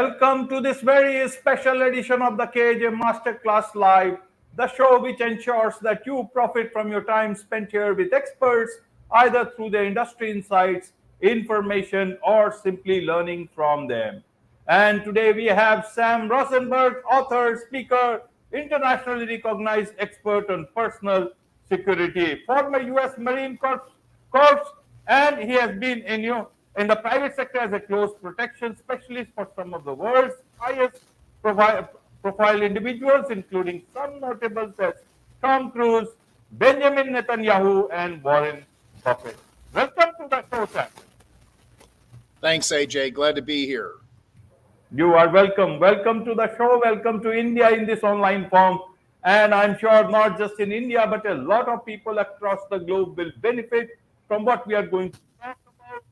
Welcome to this very special edition of the KJ Masterclass Live, the show which ensures that you profit from your time spent here with experts, either through their industry insights, information, or simply learning from them. And today we have Sam Rosenberg, author, speaker, internationally recognized expert on personal security, former U.S. Marine Corps, and he has been in the private sector as a close protection specialist for some of the world's highest profile individuals, including some notables as Tom Cruise, Benjamin Netanyahu, and Warren Buffett. Welcome to the show, Sam. Thanks, AJ. Glad to be here. You are welcome. Welcome to the show. Welcome to India in this online form. And I'm sure not just in India, but a lot of people across the globe will benefit from what we are going to talk about.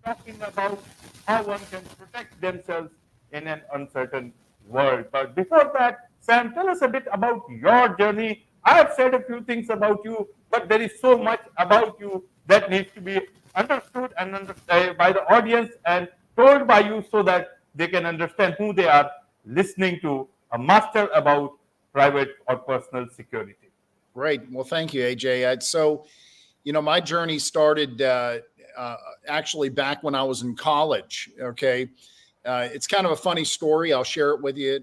We'll be talking about how one can protect themselves in an uncertain world. But before that, Sam, tell us a bit about your journey. I have said a few things about you, but there is so much about you that needs to be understood and by the audience and told by you so that they can understand who they are listening to, a master about private or personal security. Great. Well, thank you, AJ. So, my journey started actually back when I was in college. Okay. It's kind of a funny story. I'll share it with you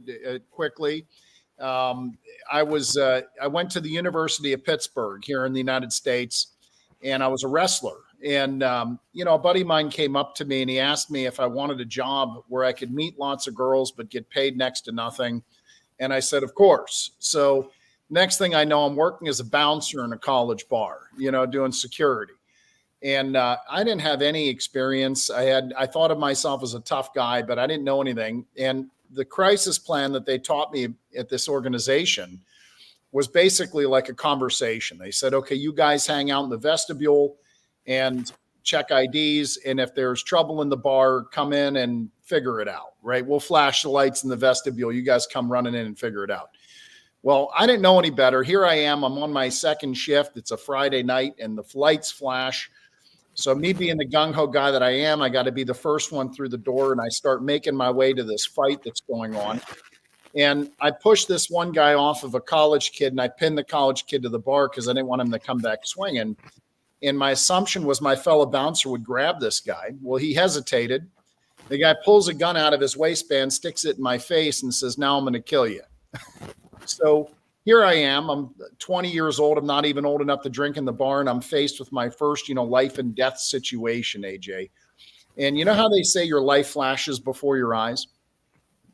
quickly. I went to the University of Pittsburgh here in the United States, and I was a wrestler. And, a buddy of mine came up to me and he asked me if I wanted a job where I could meet lots of girls, but get paid next to nothing. And I said, of course. So next thing I know, I'm working as a bouncer in a college bar, doing security. And I didn't have any experience. I thought of myself as a tough guy, but I didn't know anything. And the crisis plan that they taught me at this organization was basically like a conversation. They said, okay, you guys hang out in the vestibule and check IDs. And if there's trouble in the bar, come in and figure it out, right? We'll flash the lights in the vestibule. You guys come running in and figure it out. Well, I didn't know any better. Here I am. I'm on my second shift. It's a Friday night and the lights flash. So me being the gung-ho guy that I am, I got to be the first one through the door. And I start making my way to this fight that's going on. And I pushed this one guy off of a college kid and I pinned the college kid to the bar because I didn't want him to come back swinging. And my assumption was my fellow bouncer would grab this guy. Well, he hesitated. The guy pulls a gun out of his waistband, sticks it in my face, and says, now I'm going to kill you. So here I am. I'm 20 years old. I'm not even old enough to drink in the bar, and I'm faced with my first, life and death situation, AJ. And you know how they say your life flashes before your eyes?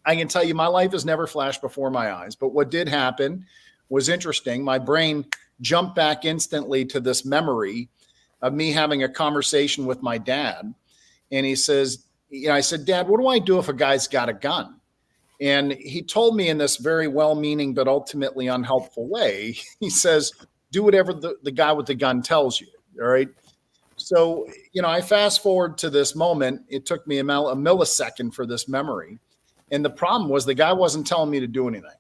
I can tell you my life has never flashed before my eyes. But what did happen was interesting. My brain jumped back instantly to this memory of me having a conversation with my dad. And he says, I said, Dad, what do I do if a guy's got a gun? And he told me in this very well-meaning, but ultimately unhelpful way, he says, do whatever the guy with the gun tells you. All right. So, I fast forward to this moment. It took me a millisecond for this memory. And the problem was the guy wasn't telling me to do anything.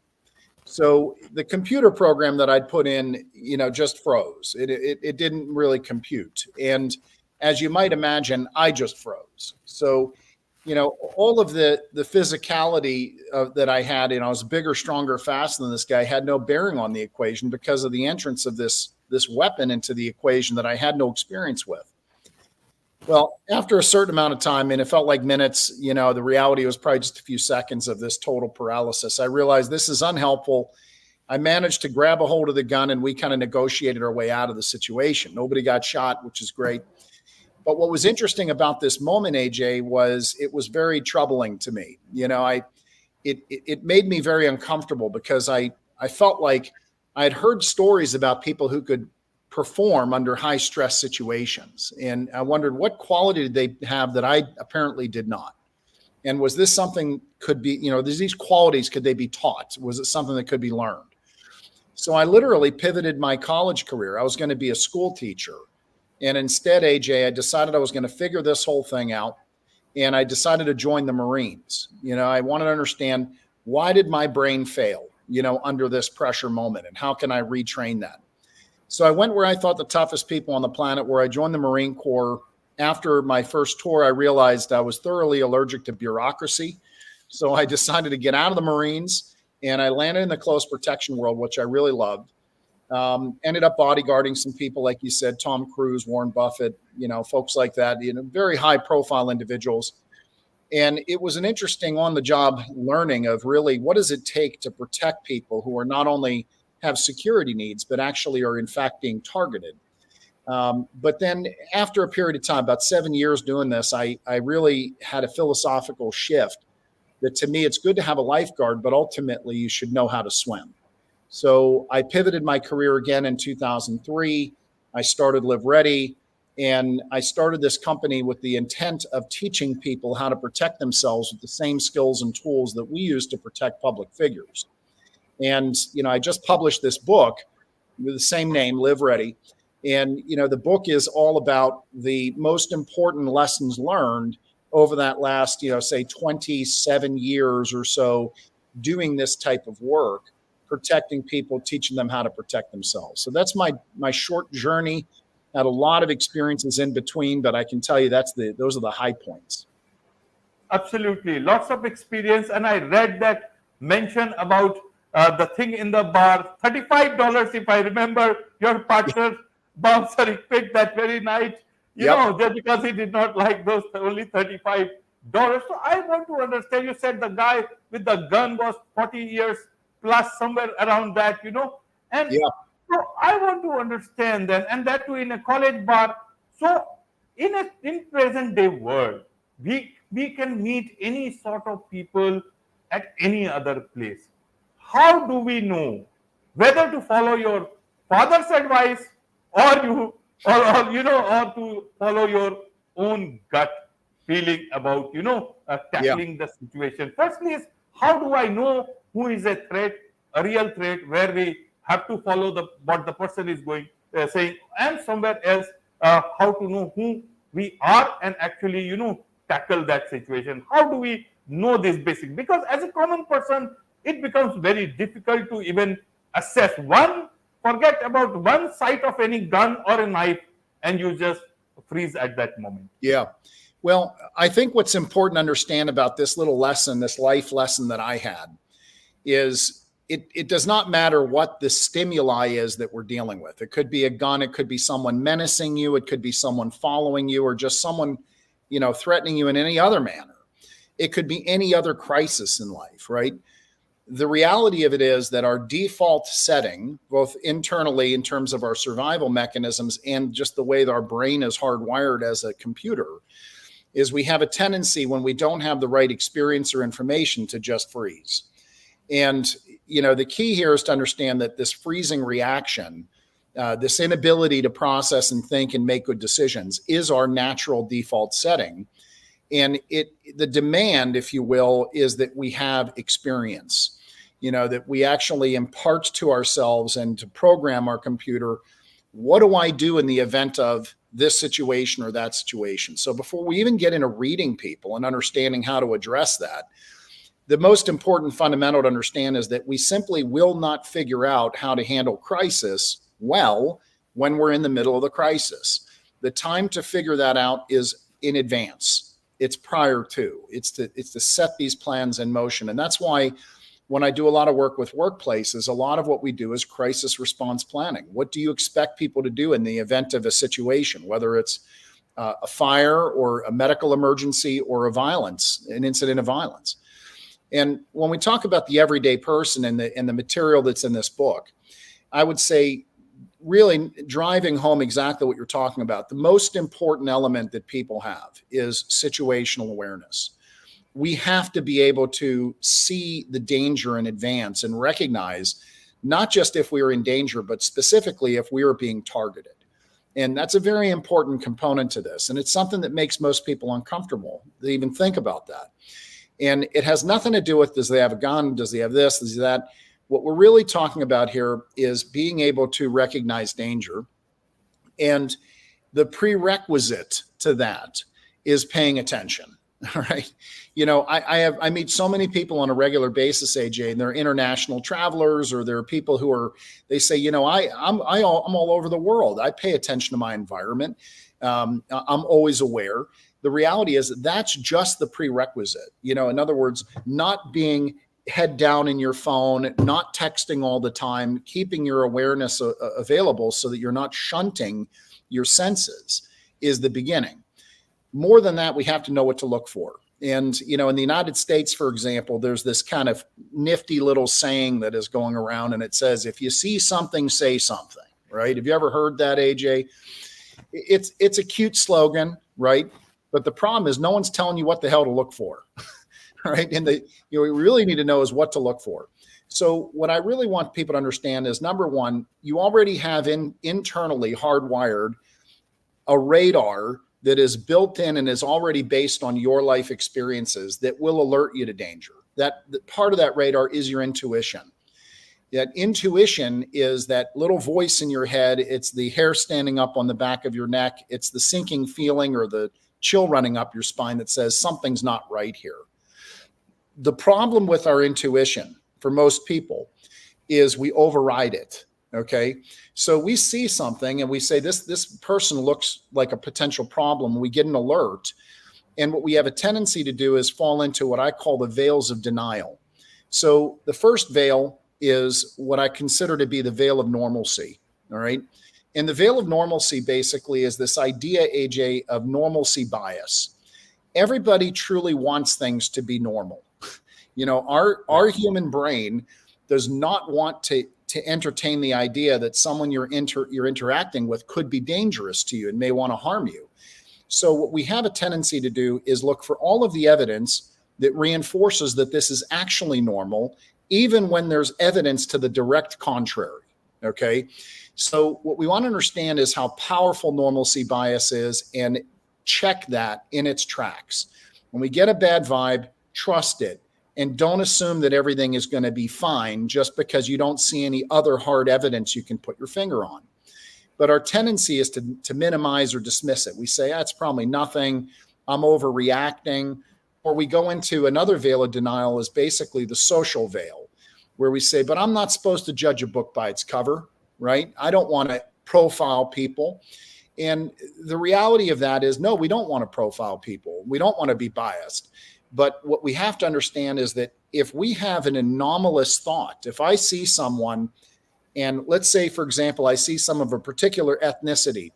So the computer program that I'd put in, just froze. It didn't really compute. And as you might imagine, I just froze. So, all of the physicality that I had, I was bigger, stronger, faster than this guy, had no bearing on the equation because of the entrance of this weapon into the equation that I had no experience with. Well, after a certain amount of time, and it felt like minutes, the reality was probably just a few seconds of this total paralysis. I realized this is unhelpful. I managed to grab a hold of the gun and we kind of negotiated our way out of the situation. Nobody got shot, which is great. But what was interesting about this moment, AJ, was it was very troubling to me. It made me very uncomfortable because I felt like I had heard stories about people who could perform under high stress situations. And I wondered what quality did they have that I apparently did not? And was this something could be, these qualities, could they be taught? Was it something that could be learned? So I literally pivoted my college career. I was going to be a school teacher. And instead, AJ, I decided I was going to figure this whole thing out. And I decided to join the Marines. I wanted to understand, why did my brain fail, under this pressure moment? And how can I retrain that? So I went where I thought the toughest people on the planet were. I joined the Marine Corps. After my first tour, I realized I was thoroughly allergic to bureaucracy. So I decided to get out of the Marines, and I landed in the close protection world, which I really loved. Ended up bodyguarding some people, like you said, Tom Cruise, Warren Buffett, folks like that, very high profile individuals. And it was an interesting on the job learning of really what does it take to protect people who are not only have security needs, but actually are in fact being targeted. But then after a period of time, about 7 years doing this, I really had a philosophical shift that to me, it's good to have a lifeguard, but ultimately you should know how to swim. So I pivoted my career again in 2003. I started Live Ready, and I started this company with the intent of teaching people how to protect themselves with the same skills and tools that we use to protect public figures. And, I just published this book with the same name, Live Ready. And, the book is all about the most important lessons learned over that last, say 27 years or so doing this type of work, protecting people, teaching them how to protect themselves. So that's my short journey. Had a lot of experiences in between, but I can tell you those are the high points. Absolutely, lots of experience. And I read that mention about the thing in the bar, $35, if I remember. Your partner bouncer quit that very night, just because he did not like those only $35. So I want to understand. You said the guy with the gun was 40 years plus, somewhere around that, and so I want to understand that, and that too in a college bar. So in present day world, we can meet any sort of people at any other place. How do we know whether to follow your father's advice or or to follow your own gut feeling about tackling the situation? Firstly, is how do I know who is a threat, a real threat, where we have to follow what the person is going saying, and somewhere else how to know who we are and actually tackle that situation. How do we know this basic? Because as a common person, it becomes very difficult to even assess. Forget about one sight of any gun or a knife, and you just freeze at that moment. Yeah. Well, I think what's important to understand about this little lesson, this life lesson that I had, is it does not matter what the stimuli is that we're dealing with. It could be a gun, it could be someone menacing you, it could be someone following you, or just someone, threatening you in any other manner. It could be any other crisis in life, right? The reality of it is that our default setting, both internally in terms of our survival mechanisms and just the way that our brain is hardwired as a computer, is we have a tendency when we don't have the right experience or information to just freeze. And, the key here is to understand that this freezing reaction, this inability to process and think and make good decisions is our natural default setting. And the demand, if you will, is that we have experience, that we actually impart to ourselves and to program our computer. What do I do in the event of this situation or that situation? So before we even get into reading people and understanding how to address that, the most important fundamental to understand is that we simply will not figure out how to handle crisis well when we're in the middle of the crisis. The time to figure that out is in advance. It's prior to. It's to set these plans in motion. And that's why when I do a lot of work with workplaces, a lot of what we do is crisis response planning. What do you expect people to do in the event of a situation, whether it's a fire or a medical emergency or an incident of violence? And when we talk about the everyday person and the material that's in this book, I would say really driving home exactly what you're talking about. The most important element that people have is situational awareness. We have to be able to see the danger in advance and recognize not just if we are in danger, but specifically if we are being targeted. And that's a very important component to this. And it's something that makes most people uncomfortable to even think about that. And it has nothing to do with, does they have a gun? Does he have this? Does he that? What we're really talking about here is being able to recognize danger. And the prerequisite to that is paying attention. All right. I meet so many people on a regular basis, AJ, and they're international travelers, or they're people they say, I'm all over the world. I pay attention to my environment. I'm always aware. The reality is that's just the prerequisite. In other words, not being head down in your phone, not texting all the time, keeping your awareness available so that you're not shunting your senses is the beginning. More than that, we have to know what to look for. And, in the United States, for example, there's this kind of nifty little saying that is going around, and it says, if you see something, say something, right? Have you ever heard that, AJ? It's a cute slogan, right? But the problem is no one's telling you what the hell to look for, right? And what we really need to know is what to look for. So what I really want people to understand is, number one, you already have internally hardwired a radar that is built in and is already based on your life experiences that will alert you to danger. That part of that radar is your intuition. That intuition is that little voice in your head. It's the hair standing up on the back of your neck. It's the sinking feeling or the chill running up your spine that says something's not right here. The problem with our intuition for most people is we override it. Okay. So we see something and we say, this person looks like a potential problem. We get an alert. And what we have a tendency to do is fall into what I call the veils of denial. So the first veil is what I consider to be the veil of normalcy. All right. And the veil of normalcy basically is this idea, AJ, of normalcy bias. Everybody truly wants things to be normal. Our human brain does not want to entertain the idea that someone you're interacting with could be dangerous to you and may want to harm you. So what we have a tendency to do is look for all of the evidence that reinforces that this is actually normal, even when there's evidence to the direct contrary. Okay. So what we want to understand is how powerful normalcy bias is and check that in its tracks. When we get a bad vibe, trust it. And don't assume that everything is going to be fine just because you don't see any other hard evidence you can put your finger on. But our tendency is to minimize or dismiss it. We say, it's probably nothing. I'm overreacting. Or we go into another veil of denial, is basically the social veil, where we say, but I'm not supposed to judge a book by its cover, right? I don't want to profile people. And the reality of that is, no, we don't want to profile people. We don't want to be biased. But what we have to understand is that if we have an anomalous thought, if I see someone, and let's say, for example, I see some of a particular ethnicity,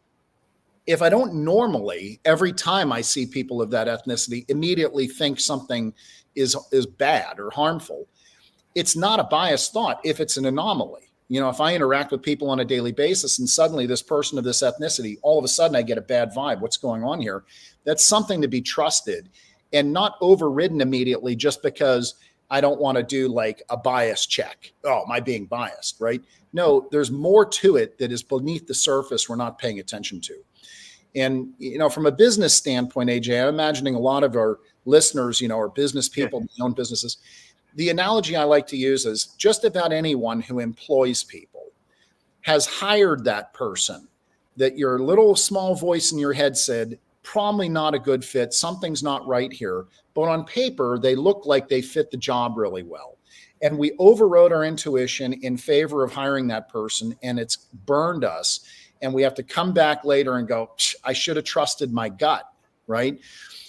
if I don't normally, every time I see people of that ethnicity, immediately think something is bad or harmful, it's not a biased thought if it's an anomaly. If I interact with people on a daily basis and suddenly this person of this ethnicity, all of a sudden I get a bad vibe, what's going on here? That's something to be trusted and not overridden immediately just because I don't want to do like a bias check. Oh, am I being biased, right? No, there's more to it that is beneath the surface we're not paying attention to. And, from a business standpoint, AJ, I'm imagining a lot of our listeners, are business people, that own businesses. The analogy I like to use is just about anyone who employs people has hired that person that your little small voice in your head said, probably not a good fit. Something's not right here. But on paper, they look like they fit the job really well. And we overrode our intuition in favor of hiring that person, and it's burned us. And we have to come back later and go, I should have trusted my gut, right?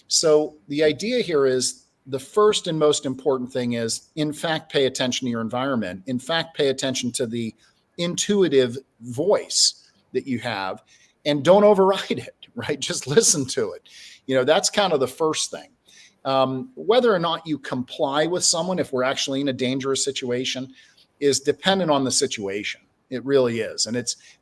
So the idea here is the first and most important thing is, in fact, pay attention to your environment. In fact, pay attention to the intuitive voice that you have and don't override it, right? Just listen to it. That's kind of the first thing. Whether or not you comply with someone, if we're actually in a dangerous situation, is dependent on the situation. It really is. And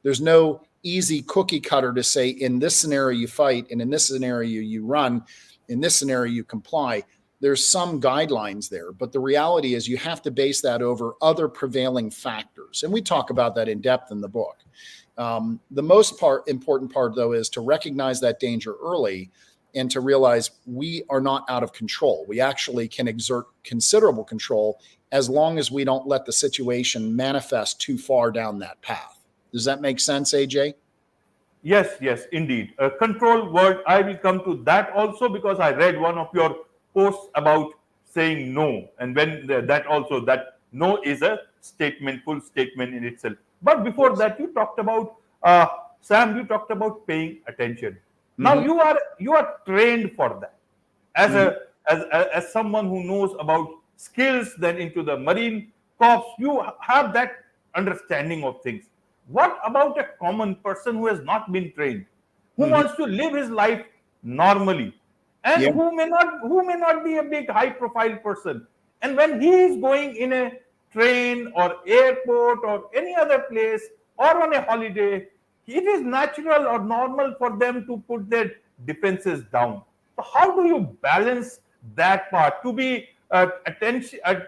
there's no easy cookie cutter to say, in this scenario you fight, and in this scenario you run, in this scenario you comply. There's some guidelines there, but the reality is you have to base that over other prevailing factors. And we talk about that in depth in the book. The most important part, though, is to recognize that danger early and to realize we are not out of control. We actually can exert considerable control as long as we don't let the situation manifest too far down that path. Does that make sense, AJ? Yes, yes, indeed. A control word, I will come to that also because I read one of your posts about saying no. And when that also, that no is a statement, full statement in itself. But before Yes. that, you talked about, Sam, you talked about paying attention. Now Hmm. you are trained for that as Hmm. a as someone who knows about skills, then into the marine corps, you have that understanding of things. What about a common person who has not been trained, who Hmm. wants to live his life normally, and Yeah. who may not be a big high profile person, and when he is going in a train or airport or any other place or on a holiday, it is natural or normal for them to put their defenses down. So how do you balance that part to be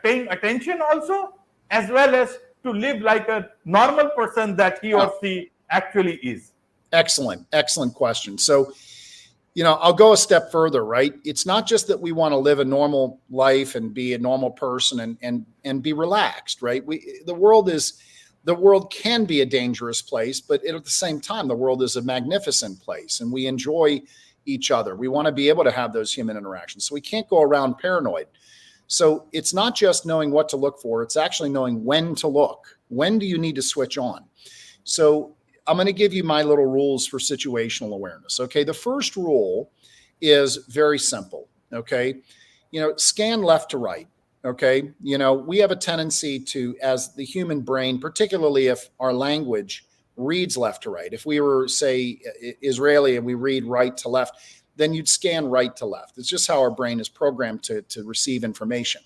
paying attention also, as well as to live like a normal person that he Yeah. or she actually is? Excellent. Excellent question. So, I'll go a step further, right? It's not just that we want to live a normal life and be a normal person and be relaxed, right? The world can be a dangerous place, but at the same time, the world is a magnificent place and we enjoy each other. We want to be able to have those human interactions. So we can't go around paranoid. So it's not just knowing what to look for, it's actually knowing when to look. When do you need to switch on? So I'm going to give you my little rules for situational awareness. Okay. The first rule is very simple. Okay. Scan left to right. Okay. We have a tendency to, as the human brain, particularly if our language reads left to right, if we were, say, Israeli and we read right to left, then you'd scan right to left. It's just how our brain is programmed to receive information.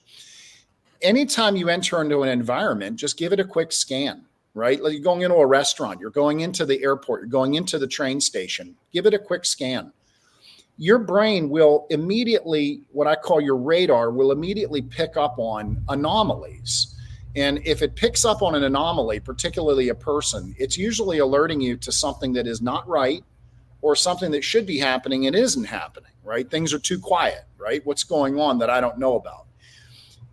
Anytime you enter into an environment, just give it a quick scan, right? Like you're going into a restaurant, you're going into the airport, you're going into the train station, give it a quick scan. Your brain will immediately, what I call your radar, will immediately pick up on anomalies. And if it picks up on an anomaly, particularly a person, it's usually alerting you to something that is not right or something that should be happening and isn't happening, right? Things are too quiet, right? What's going on that I don't know about?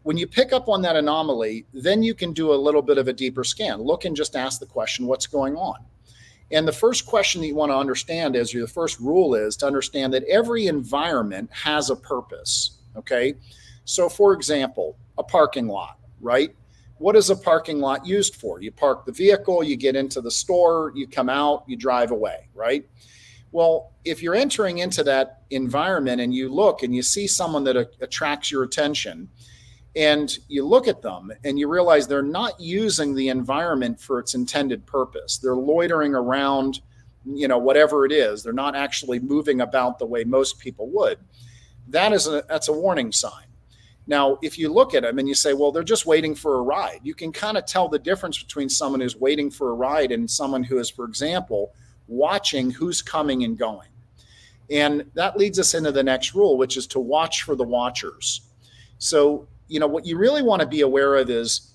When you pick up on that anomaly, then you can do a little bit of a deeper scan. Look and just ask the question, what's going on? And the first question that you want to understand is, the first rule is to understand that every environment has a purpose. Okay. So, for example, a parking lot, right? What is a parking lot used for? You park the vehicle, you get into the store, you come out, you drive away, right? Well, if you're entering into that environment and you look and you see someone that attracts your attention, and you look at them and you realize they're not using the environment for its intended purpose. They're loitering around, whatever it is. They're not actually moving about the way most people would. That's a warning sign. Now, if you look at them and you say, well, they're just waiting for a ride, you can kind of tell the difference between someone who's waiting for a ride and someone who is, for example, watching who's coming and going. And that leads us into the next rule, which is to watch for the watchers. So, what you really want to be aware of is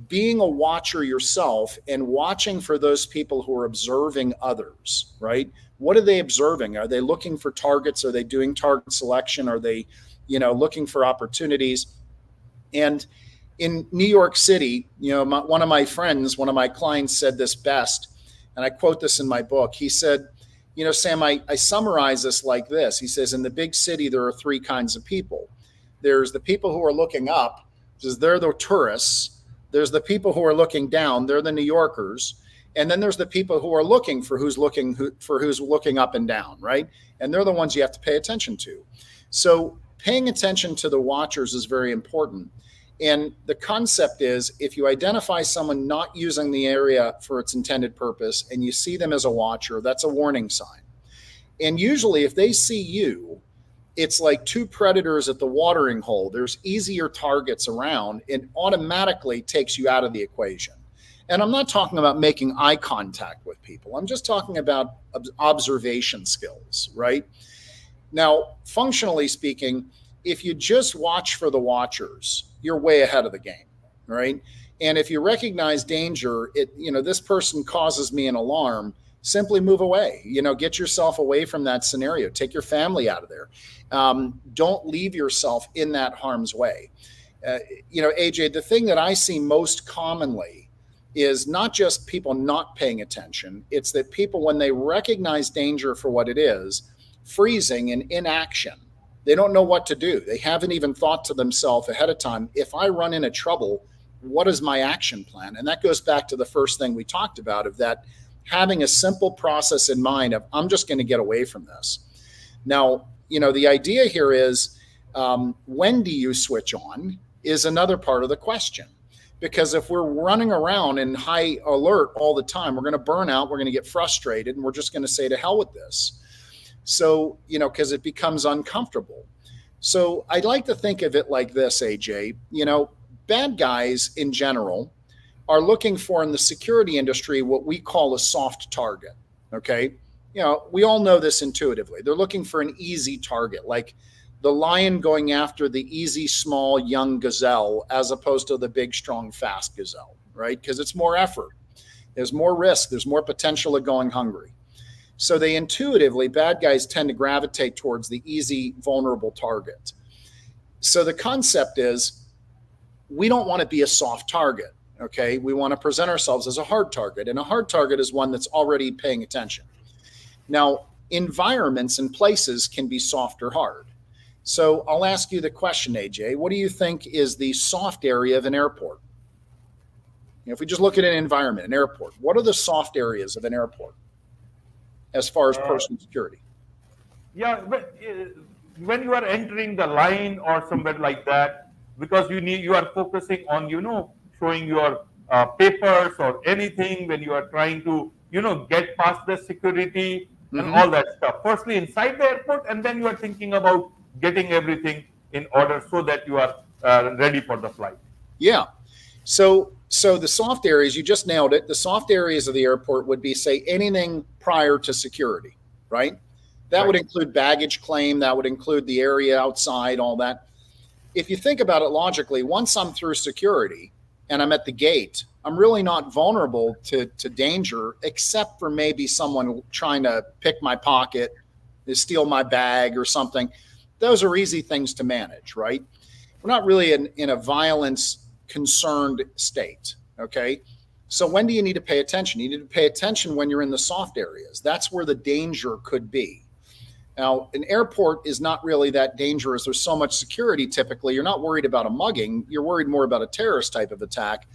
being a watcher yourself and watching for those people who are observing others, right? What are they observing? Are they looking for targets? Are they doing target selection? Are they, looking for opportunities? And in New York City, one of my friends, one of my clients said this best, and I quote this in my book. He said, Sam, I summarize this like this. He says, in the big city, there are three kinds of people. There's the people who are looking up, because they're the tourists. There's the people who are looking down, they're the New Yorkers. And then there's the people who are looking for who's looking up and down, right? And they're the ones you have to pay attention to. So paying attention to the watchers is very important. And the concept is, if you identify someone not using the area for its intended purpose and you see them as a watcher, that's a warning sign. And usually if they see you, it's like two predators at the watering hole. There's easier targets around. It automatically takes you out of the equation. And I'm not talking about making eye contact with people. I'm just talking about observation skills, right? Now, functionally speaking, if you just watch for the watchers, you're way ahead of the game, right? And if you recognize danger, this person causes me an alarm, simply move away. Get yourself away from that scenario. Take your family out of there. Don't leave yourself in that harm's way. AJ, the thing that I see most commonly is not just people not paying attention. It's that people, when they recognize danger for what it is, freezing and inaction, they don't know what to do. They haven't even thought to themselves ahead of time, if I run into trouble, what is my action plan? And that goes back to the first thing we talked about, of that having a simple process in mind of, I'm just going to get away from this. Now, the idea here is, when do you switch on is another part of the question. Because if we're running around in high alert all the time, we're going to burn out, we're going to get frustrated, and we're just going to say, to hell with this. So, because it becomes uncomfortable. So I'd like to think of it like this, AJ. Bad guys in general are looking for, in the security industry, what we call a soft target. Okay. We all know this intuitively. They're looking for an easy target, like the lion going after the easy, small, young gazelle, as opposed to the big, strong, fast gazelle, right? Because it's more effort. There's more risk. There's more potential of going hungry. So they intuitively, bad guys tend to gravitate towards the easy, vulnerable target. So the concept is, we don't want to be a soft target, okay? We want to present ourselves as a hard target, and a hard target is one that's already paying attention. Now, environments and places can be soft or hard. So I'll ask you the question, AJ, what do you think is the soft area of an airport? If we just look at an environment, an airport, what are the soft areas of an airport as far as personal security? Yeah, but when you are entering the line or somewhere like that, because you are focusing on, showing your papers or anything, when you are trying to, get past the security and all that stuff. Firstly, inside the airport, and then you are thinking about getting everything in order so that you are ready for the flight. Yeah. So the soft areas, you just nailed it. The soft areas of the airport would be, say, anything prior to security, right? That would include baggage claim. That would include the area outside, all that. If you think about it logically, once I'm through security and I'm at the gate, I'm really not vulnerable to danger, except for maybe someone trying to pick my pocket, steal my bag or something. Those are easy things to manage, right? We're not really in a violence concerned state, okay? So when do you need to pay attention? You need to pay attention when you're in the soft areas. That's where the danger could be. Now, an airport is not really that dangerous. There's so much security typically. You're not worried about a mugging. You're worried more about a terrorist type of attack.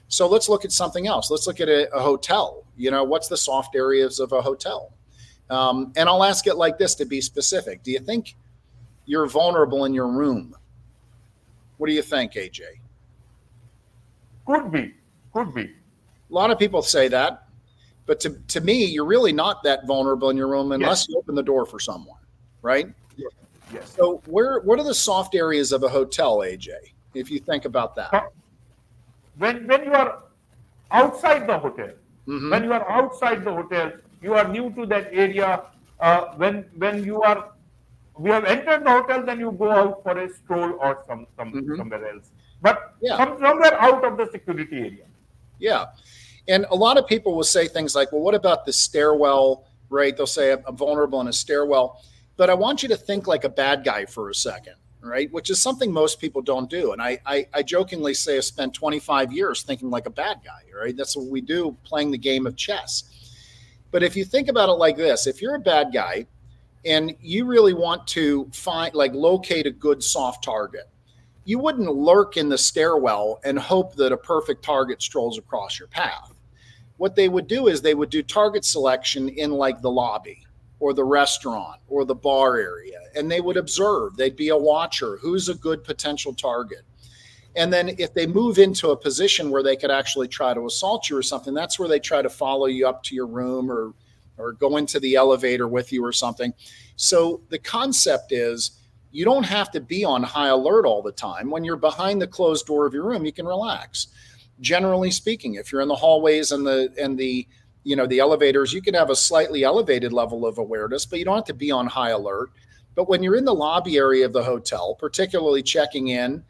So let's look at something else. Let's look at a hotel. What's the soft areas of a hotel? And I'll ask it like this to be specific. Do you think you're vulnerable in your room? What do you think, AJ? Could be. A lot of people say that. But to me, you're really not that vulnerable in your room unless you open the door for someone, right? Yes. So what are the soft areas of a hotel, AJ, if you think about that? When you are outside the hotel, you are new to that area. When we have entered the hotel, then you go out for a stroll or somewhere else. But somewhere out of the security area. Yeah. And a lot of people will say things like, well, what about the stairwell, right? They'll say I'm vulnerable in a stairwell. But I want you to think like a bad guy for a second, right? Which is something most people don't do. And I jokingly say I spent 25 years thinking like a bad guy, right? That's what we do, playing the game of chess. But if you think about it like this, if you're a bad guy and you really want to locate a good soft target, you wouldn't lurk in the stairwell and hope that a perfect target strolls across your path. What they would do is they would do target selection in like the lobby or the restaurant or the bar area, and they would observe. They'd be a watcher. Who's a good potential target? And then if they move into a position where they could actually try to assault you or something, that's where they try to follow you up to your room or go into the elevator with you or something. So the concept is, you don't have to be on high alert all the time. When you're behind the closed door of your room, you can relax. Generally speaking, if you're in the hallways and the elevators, you can have a slightly elevated level of awareness, but you don't have to be on high alert. But when you're in the lobby area of the hotel, particularly checking in,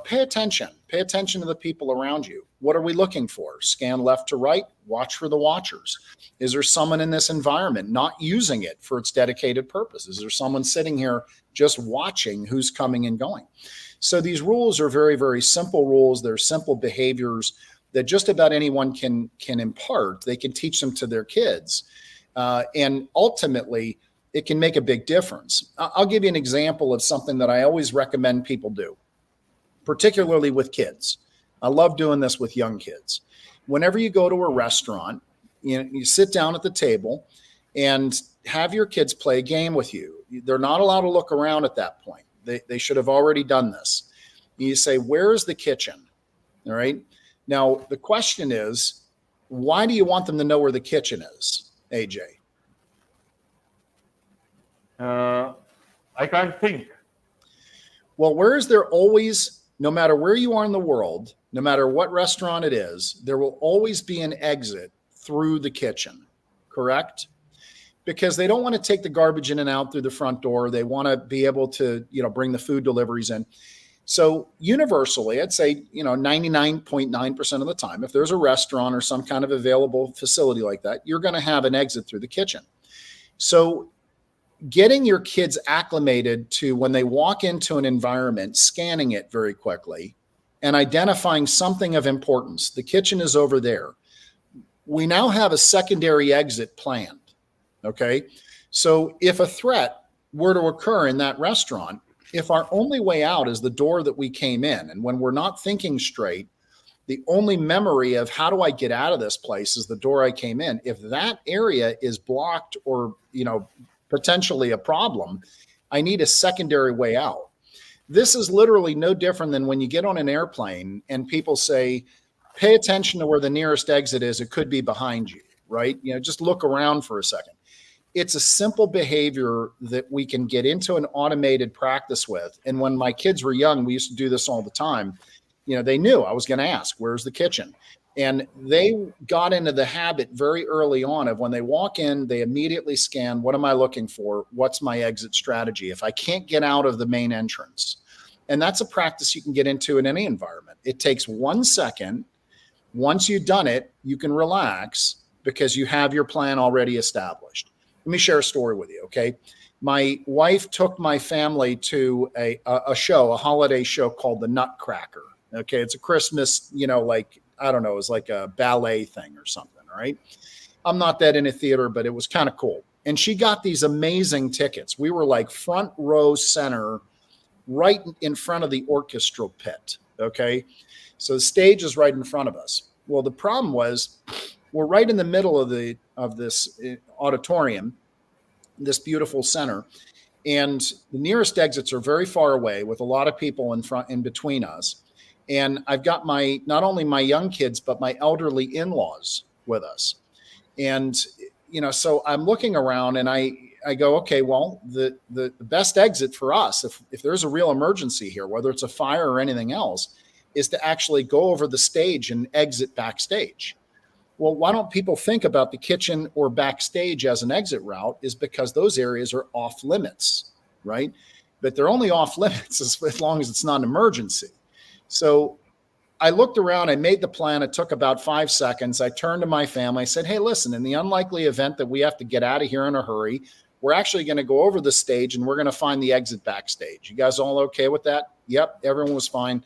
pay attention. Pay attention to the people around you. What are we looking for? Scan left to right. Watch for the watchers. Is there someone in this environment not using it for its dedicated purpose? Is there someone sitting here just watching who's coming and going? So these rules are very, very simple rules. They're simple behaviors that just about anyone can impart. They can teach them to their kids. And ultimately, it can make a big difference. I'll give you an example of something that I always recommend people do, particularly with kids. I love doing this with young kids. Whenever you go to a restaurant, you sit down at the table and have your kids play a game with you. They're not allowed to look around at that point. They should have already done this. You say, where is the kitchen? All right. Now, the question is, why do you want them to know where the kitchen is, AJ? I can't think. Well, where is there always, no matter where you are in the world, no matter what restaurant it is, there will always be an exit through the kitchen, correct? Because they don't want to take the garbage in and out through the front door. They want to be able to, bring the food deliveries in. So universally, I'd say, 99.9% of the time, if there's a restaurant or some kind of available facility like that, you're going to have an exit through the kitchen. So getting your kids acclimated to when they walk into an environment, scanning it very quickly and identifying something of importance. The kitchen is over there. We now have a secondary exit planned. Okay. So if a threat were to occur in that restaurant, if our only way out is the door that we came in, and when we're not thinking straight, the only memory of how do I get out of this place is the door I came in. If that area is blocked or, potentially a problem, I need a secondary way out. This is literally no different than when you get on an airplane and people say, pay attention to where the nearest exit is. It could be behind you, right? Just look around for a second. It's a simple behavior that we can get into an automated practice with. And when my kids were young, we used to do this all the time. They knew I was going to ask, where's the kitchen? And they got into the habit very early on of when they walk in, they immediately scan, what am I looking for? What's my exit strategy? If I can't get out of the main entrance. And that's a practice you can get into in any environment. It takes 1 second. Once you've done it, you can relax because you have your plan already established. Let me share a story with you, okay? My wife took my family to a holiday show called the Nutcracker. Okay, it's a Christmas, I don't know, it was like a ballet thing or something, right? I'm not that into theater, but it was kind of cool. And she got these amazing tickets. We were like front row center, right in front of the orchestral pit, okay? So the stage is right in front of us. Well, the problem was we're right in the middle of this auditorium, this beautiful center, and the nearest exits are very far away with a lot of people in between us. And I've got not only my young kids, but my elderly in-laws with us. And, so I'm looking around and I go, okay, well, the best exit for us, if there's a real emergency here, whether it's a fire or anything else, is to actually go over the stage and exit backstage. Well, why don't people think about the kitchen or backstage as an exit route is because those areas are off limits, right? But they're only off limits as long as it's not an emergency. So I looked around, I made the plan. It took about 5 seconds. I turned to my family. I said, hey, listen, in the unlikely event that we have to get out of here in a hurry, we're actually going to go over the stage and we're going to find the exit backstage. You guys all okay with that? Yep, everyone was fine.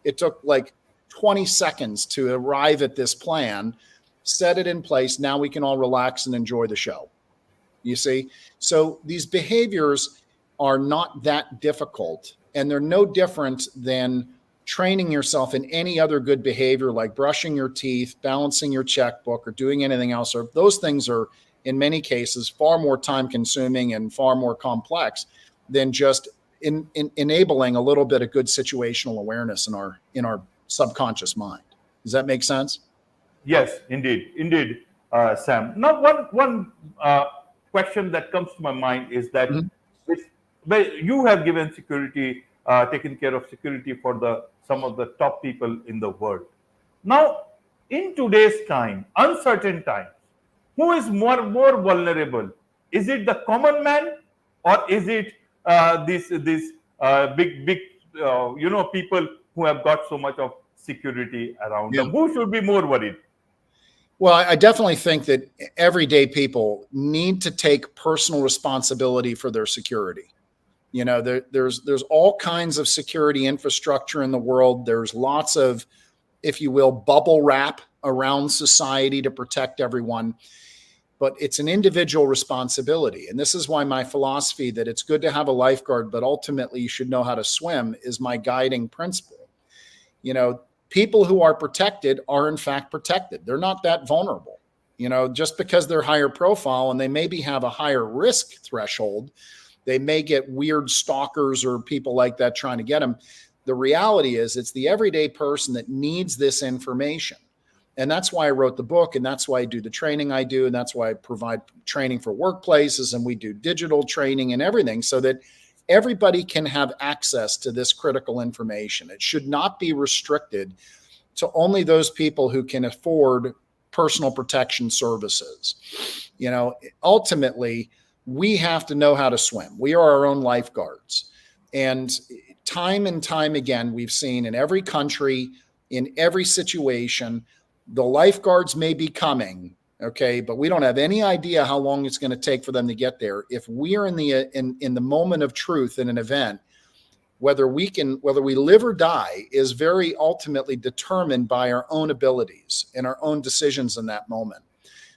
It took like 20 seconds to arrive at this plan, set it in place. Now we can all relax and enjoy the show. You see? So these behaviors are not that difficult, and they're no different than training yourself in any other good behavior, like brushing your teeth, balancing your checkbook, or doing anything else. Or those things are, in many cases, far more time consuming and far more complex than just enabling a little bit of good situational awareness in our subconscious mind. Does that make sense? Yes, indeed, Sam. Now, one question that comes to my mind is that you have given security, taken care of security for some of the top people in the world. Now, in today's time, uncertain times, who is more vulnerable? Is it the common man, or is it these big people who have got so much of security around them? Who should be more worried? Well, I definitely think that everyday people need to take personal responsibility for their security. There's all kinds of security infrastructure in the world. There's lots of if you will, bubble wrap around society to protect everyone. But it's an individual responsibility. And this is why my philosophy that it's good to have a lifeguard, but ultimately you should know how to swim is my guiding principle. People who are protected are in fact protected. They're not that vulnerable. Just because they're higher profile and they maybe have a higher risk threshold, they may get weird stalkers or people like that trying to get them. The reality is it's the everyday person that needs this information. And that's why I wrote the book, and that's why I do the training I do, and that's why I provide training for workplaces, and we do digital training and everything so that everybody can have access to this critical information. It should not be restricted to only those people who can afford personal protection services. Ultimately, we have to know how to swim. We are our own lifeguards. And time again, we've seen in every country, in every situation, the lifeguards may be coming, okay, but we don't have any idea how long it's going to take for them to get there. If we are in the moment of truth in an event, whether we live or die is very ultimately determined by our own abilities and our own decisions in that moment.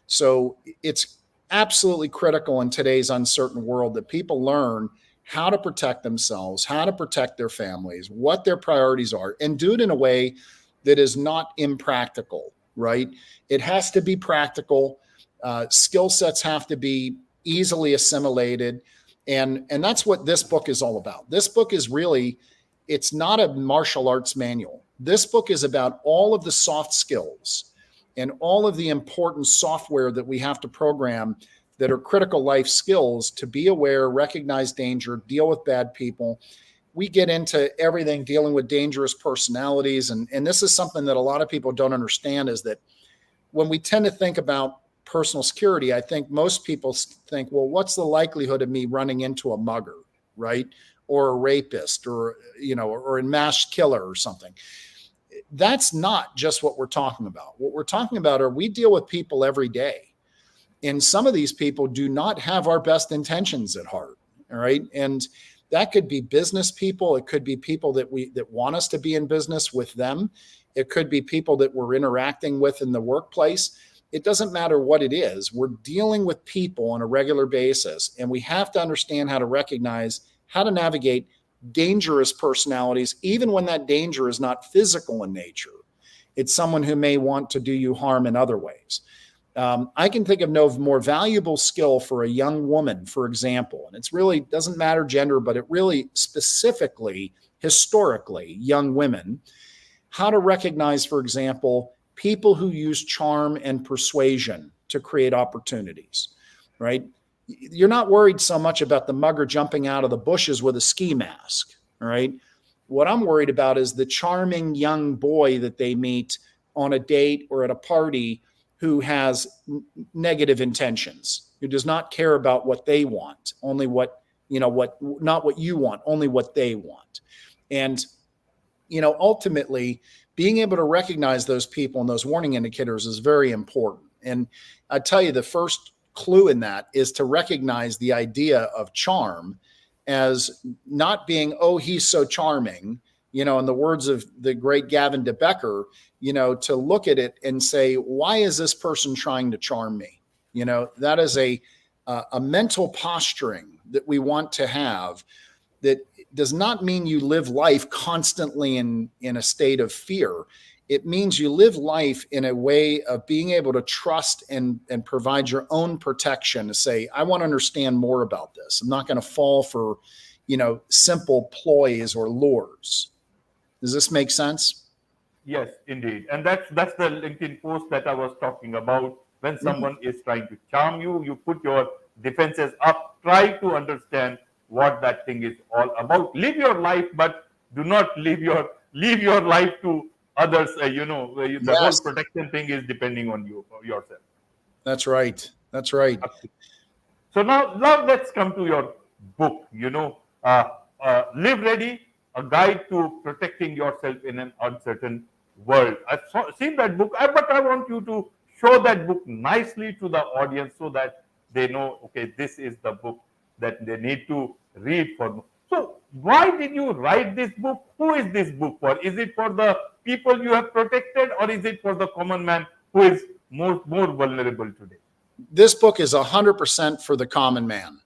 So it's absolutely critical in today's uncertain world that people learn how to protect themselves, how to protect their families, what their priorities are, and do it in a way that is not impractical, right? It has to be practical. Skill sets have to be easily assimilated. And that's what this book is all about. This book is really, it's not a martial arts manual. This book is about all of the soft skills and all of the important software that we have to program that are critical life skills to be aware, recognize danger, deal with bad people. We get into everything dealing with dangerous personalities. And this is something that a lot of people don't understand is that when we tend to think about personal security, I think most people think, well, what's the likelihood of me running into a mugger, right? Or a rapist or a mass killer or something. That's not just what we're talking about. What we're talking about are we deal with people every day. And some of these people do not have our best intentions at heart. All right. And that could be business people. It could be people that want us to be in business with them. It could be people that we're interacting with in the workplace. It doesn't matter what it is. We're dealing with people on a regular basis, and we have to understand how to recognize how to navigate dangerous personalities, even when that danger is not physical in nature. It's someone who may want to do you harm in other ways. I can think of no more valuable skill for a young woman, for example, and it's really doesn't matter gender, but it really specifically, historically, young women, how to recognize, for example, people who use charm and persuasion to create opportunities, right? You're not worried so much about the mugger jumping out of the bushes with a ski mask, all right? What I'm worried about is the charming young boy that they meet on a date or at a party who has negative intentions, who does not care about what they want, only not what you want, only what they want. And, ultimately being able to recognize those people and those warning indicators is very important. And I tell you, the first clue in that is to recognize the idea of charm as not being, oh, he's so charming, in the words of the great Gavin de Becker, to look at it and say, why is this person trying to charm me? That is a mental posturing that we want to have that does not mean you live life constantly in a state of fear. It means you live life in a way of being able to trust and provide your own protection to say, I want to understand more about this. I'm not going to fall for, simple ploys or lures. Does this make sense? Yes, indeed. And that's the LinkedIn post that I was talking about. When someone is trying to charm you, you put your defenses up, try to understand what that thing is all about. Live your life, but do not leave your life to others. The whole Yes, protection thing is depending on you or yourself. that's right. That's right. So now let's come to your book. Live Ready, a guide to protecting yourself in an uncertain world. I've seen that book, but I want you to show that book nicely to the audience so that they know, okay, this is the book that they need to read for. So why did you write this book? Who is this book for? Is it for the people you have protected, or is it for the common man who is more vulnerable today? This book is 100% for the common man.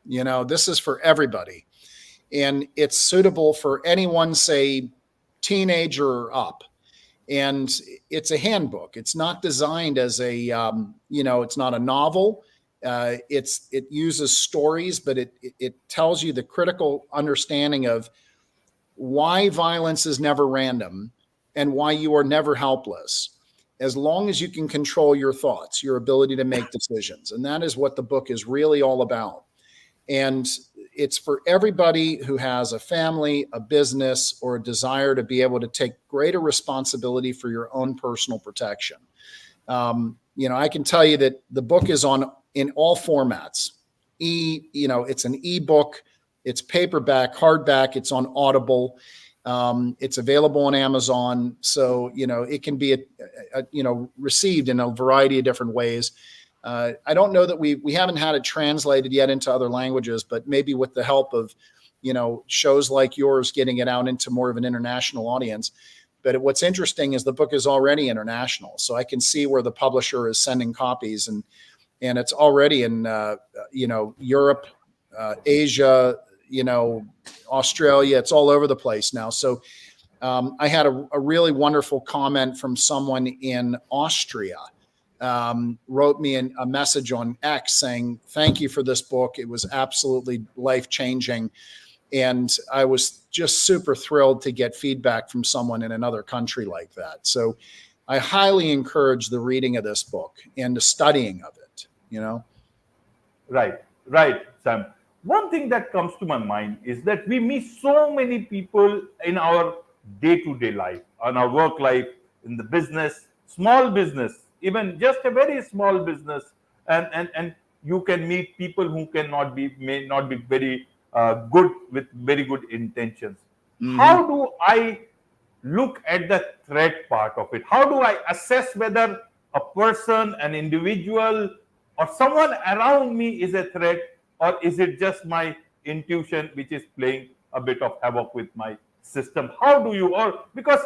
This is for everybody. And it's suitable for anyone, say, teenager or up. And it's a handbook. It's not designed as a, it's not a novel. It uses stories, but it tells you the critical understanding of why violence is never random and why you are never helpless, as long as you can control your thoughts, your ability to make decisions. And that is what the book is really all about. And it's for everybody who has a family, a business, or a desire to be able to take greater responsibility for your own personal protection. I can tell you that the book is in all formats. It's an ebook, it's paperback, hardback, it's on Audible. It's available on Amazon. So, it can be, received in a variety of different ways. I don't know that we haven't had it translated yet into other languages, but maybe with the help of, shows like yours, getting it out into more of an international audience. But what's interesting is the book is already international. So I can see where the publisher is sending copies, and it's already in, Europe, Asia, Australia. It's all over the place now. So I had a really wonderful comment from someone in Austria. Wrote me a message on X saying, thank you for this book. It was absolutely life-changing. And I was just super thrilled to get feedback from someone in another country like that. So I highly encourage the reading of this book and the studying of it, Right, Sam. One thing that comes to my mind is that we meet so many people in our day-to-day life, on our work life, in the business, small business, even just a very small business, and you can meet people who may not be very good, with very good intentions. Mm-hmm. How do I look at the threat part of it? How do I assess whether a person, an individual, or someone around me is a threat, or is it just my intuition which is playing a bit of havoc with my system? How do you, because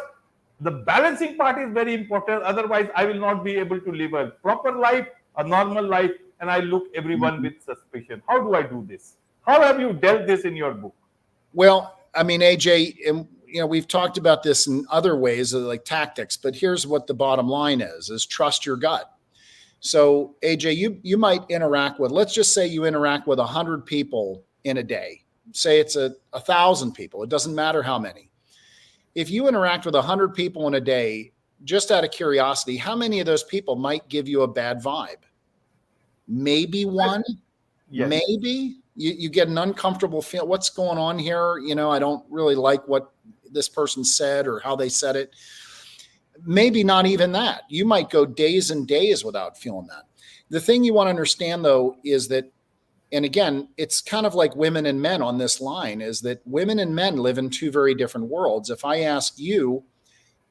the balancing part is very important. Otherwise, I will not be able to live a proper life, a normal life, and I look everyone with suspicion. How do I do this? How have you dealt this in your book? Well, I mean, AJ, and we've talked about this in other ways, like tactics, but here's what the bottom line is trust your gut. So AJ, you might interact with, let's just say you interact with 100 people in a day. Say it's 1,000 people. It doesn't matter how many. If you interact with 100 people in a day, just out of curiosity, how many of those people might give you a bad vibe? Maybe one, yes. Maybe you get an uncomfortable feel. What's going on here? I don't really like what this person said or how they said it. Maybe not even that. You might go days and days without feeling that. The thing you want to understand, though, is that, and again, it's kind of like women and men on this line, is that women and men live in two very different worlds. If I ask you,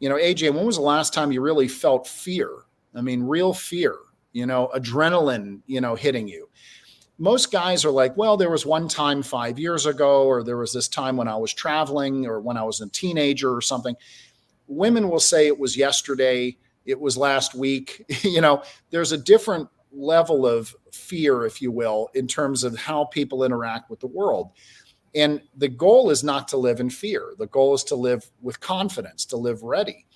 AJ, when was the last time you really felt fear? I mean, real fear, adrenaline, hitting you. Most guys are like, well, there was one time 5 years ago, or there was this time when I was traveling, or when I was a teenager or something. Women will say it was yesterday, it was last week. There's a different level of fear, if you will, in terms of how people interact with the world. And the goal is not to live in fear. The goal is to live with confidence, to live ready.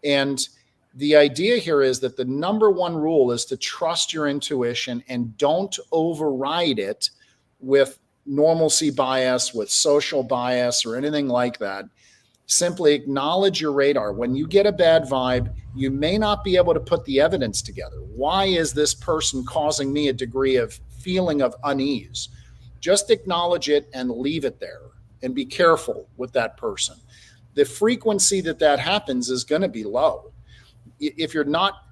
And the idea here is that the number one rule is to trust your intuition and don't override it with normalcy bias, with social bias, or anything like that. Simply acknowledge your radar. When you get a bad vibe, you may not be able to put the evidence together. Why is this person causing me a degree of feeling of unease? Just acknowledge it and leave it there, and be careful with that person. The frequency that happens is going to be low. If you're not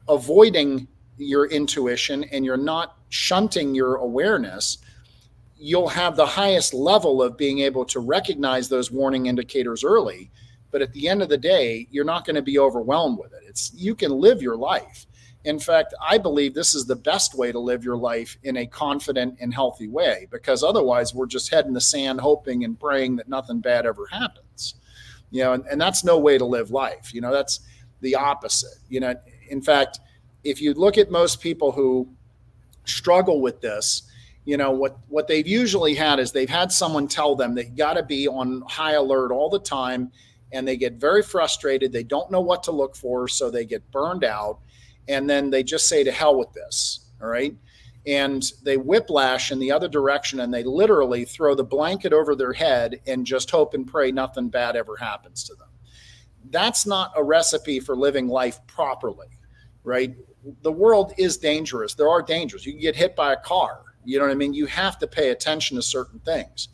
avoiding your intuition and you're not shunting your awareness, you'll have the highest level of being able to recognize those warning indicators early. But at the end of the day, you're not going to be overwhelmed with it. You can live your life. In fact, I believe this is the best way to live your life in a confident and healthy way, because otherwise we're just head in the sand hoping and praying that nothing bad ever happens. And that's no way to live life. That's the opposite. In fact, if you look at most people who struggle with this, what they've usually had is they've had someone tell them that you got to be on high alert all the time, and they get very frustrated. They don't know what to look for, so they get burned out. And then they just say, to hell with this, all right? And they whiplash in the other direction, and they literally throw the blanket over their head and just hope and pray nothing bad ever happens to them. That's not a recipe for living life properly, right? The world is dangerous. There are dangers. You can get hit by a car. You know what I mean? You have to pay attention to certain things.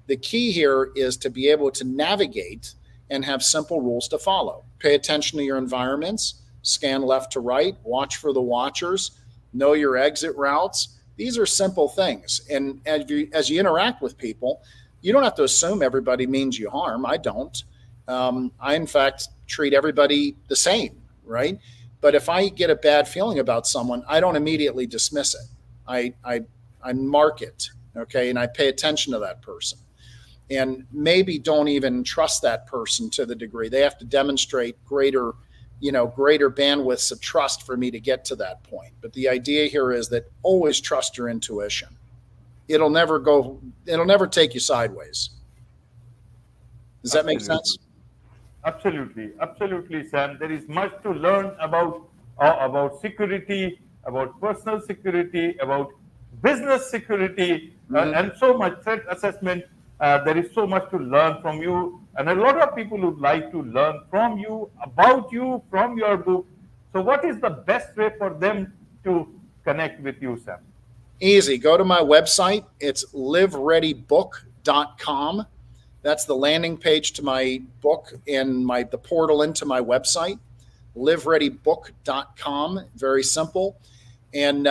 The key here is to be able to navigate and have simple rules to follow. Pay attention to your environments. Scan left to right, watch for the watchers, know your exit routes. These are simple things. And as you interact with people, you don't have to assume everybody means you harm. I don't. I, in fact, treat everybody the same, right? But if I get a bad feeling about someone, I don't immediately dismiss it. I mark it, okay? And I pay attention to that person. And maybe don't even trust that person to the degree. They have to demonstrate greater bandwidths of trust for me to get to that point. But the idea here is that always trust your intuition. It'll never take you sideways. Does that make sense? Absolutely, Sam. There is much to learn about security, about personal security, about business security, and so much threat assessment. There is so much to learn from you, and a lot of people would like to learn from you, about you, from your book. So what is the best way for them to connect with you, Sam? Easy. Go to my website. It's livereadybook.com. That's the landing page to my book and the portal into my website, livereadybook.com. Very simple. And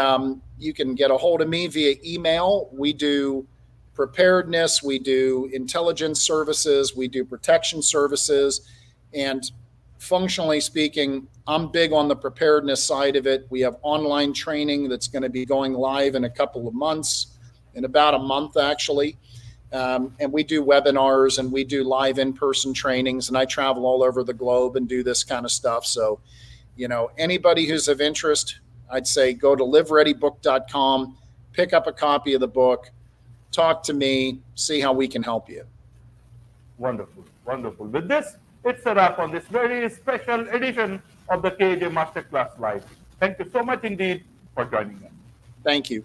you can get a hold of me via email. We do preparedness, we do intelligence services, we do protection services, and functionally speaking, I'm big on the preparedness side of it. We have online training that's going to be going live in a couple of months, in about a month actually, and we do webinars and we do live in-person trainings, and I travel all over the globe and do this kind of stuff. So, anybody who's of interest, I'd say go to livereadybook.com, pick up a copy of the book, talk to me, see how we can help you. Wonderful. With this, it's a wrap on this very special edition of the KJ Masterclass Live. Thank you so much indeed for joining us. Thank you.